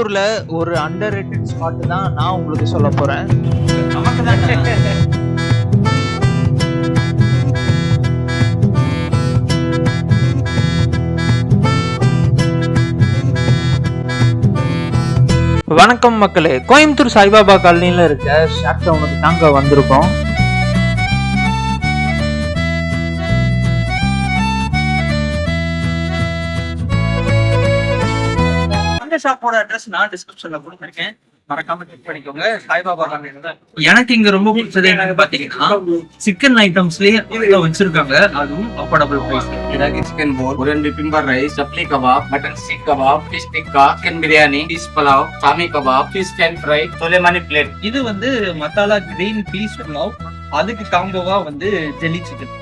கோயம்புத்தூர்ல ஒரு under rated spot தான் நான் உங்களுக்கு சொல்ல போறேன். வணக்கம் மக்களே, கோயம்புத்தூர் சாய்பாபா காலனியில இருக்க ஷாக் டவுனுக்கு தாங்க வந்திருக்கோம். ஷாப்போட அட்ரஸ் நான் டிஸ்கிரிப்ஷன்ல கொடுத்துருக்கேன், மறக்காம கிளிக் பண்ணிக்கோங்க. சாய்பாபா காலனியில எனக்கு இங்க ரொம்ப பிடிச்சது என்னன்னு பாத்தீங்கன்னா சிக்கன் ஐட்டம்ஸ்லயே வச்சிருக்காங்க, அதுவும் affordable price. Chicken bowl, Korean bibimbap rice, chapli kebab, mutton seekh kebab, fish tikka, chicken biryani, fish pulao, shami kebab, fish கேன் ஃப்ரை, சொலைமானி பிளேட். இது வந்து மசாலா கிரீன் பீஸ் பலாவ், அதுக்கு காம்போவா வந்து ஜெல்லி சிக்கன்.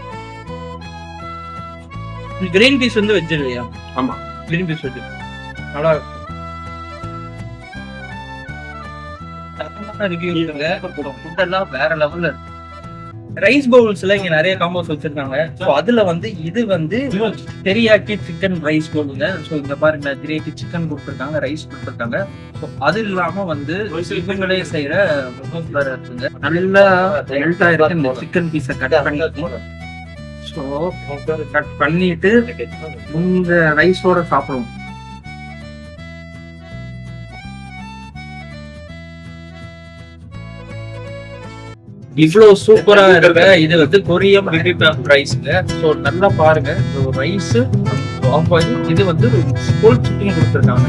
கிரீன் பீஸ் வந்து வெஜ் இல்லையா? ஆமா, கிரீன் பீஸ் வெஜ் நல்லா இருக்கும். ரிவ்யூ இருக்குங்க, ஃபுட் எல்லாம் வேற லெவல்ல இருக்கு. ரைஸ் பவுல்ஸ்ல இங்க நிறைய காம்போஸ் வச்சிருக்காங்க. ஸோ அதுல வந்து இது வந்து டெரியாக்கி சிக்கன் ரைஸ் பவுலுங்க. ஸோ இங்க பாருங்க, கிரேவி சிக்கன் கொடுத்துருக்காங்க, ரைஸ் கொடுத்துருக்காங்க. ஸோ அது இல்லாம வந்து இவங்களே செய்யற வேற இருக்குங்க. நல்லா ஹெல்த்தா இருக்கு. இந்த சிக்கன் பீஸை கட் பண்ணி ஸோ கட் பண்ணிட்டு இந்த ரைஸோட சாப்பிடுவோம். இவ்வளவு சூப்பரா இருக்க இது வந்து கொரியன் பிபிம்பப் ரைஸ்ங்க. ஸோ நல்லா பாருங்க, ரைஸ் ஆஃப் ஆகி இது வந்து ஸ்கூல் சிக்கன் கொடுத்துருக்காங்க.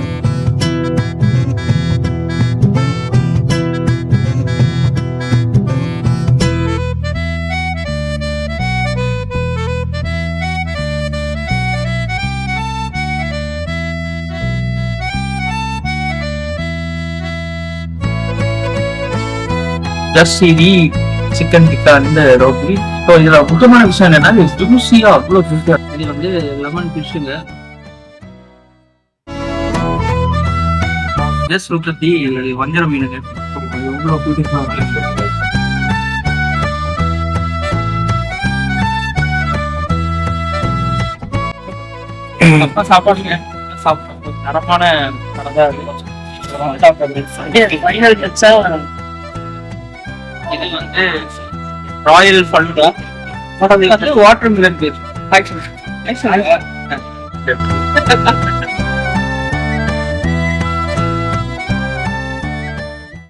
சிக்கன் டிக்கா இந்த ரோட்டி. ஸோ இதுல முக்கியமான விஷயம் என்னன்னா ஜூசியா, அவ்வளோ ஜூசியா. இது வந்து லெமன் ஃபிஷ்ஷுங்க. ஜஸ்ட் ருக்கத்தி வஞ்சர மீனுங்க. எவ்வளோ அப்பா சாப்பாடுங்க, சாப்பிட்டோம். தரமான இது வந்து ராயல் ஃபல்டா, வாட்டர் மிலன் பேர்.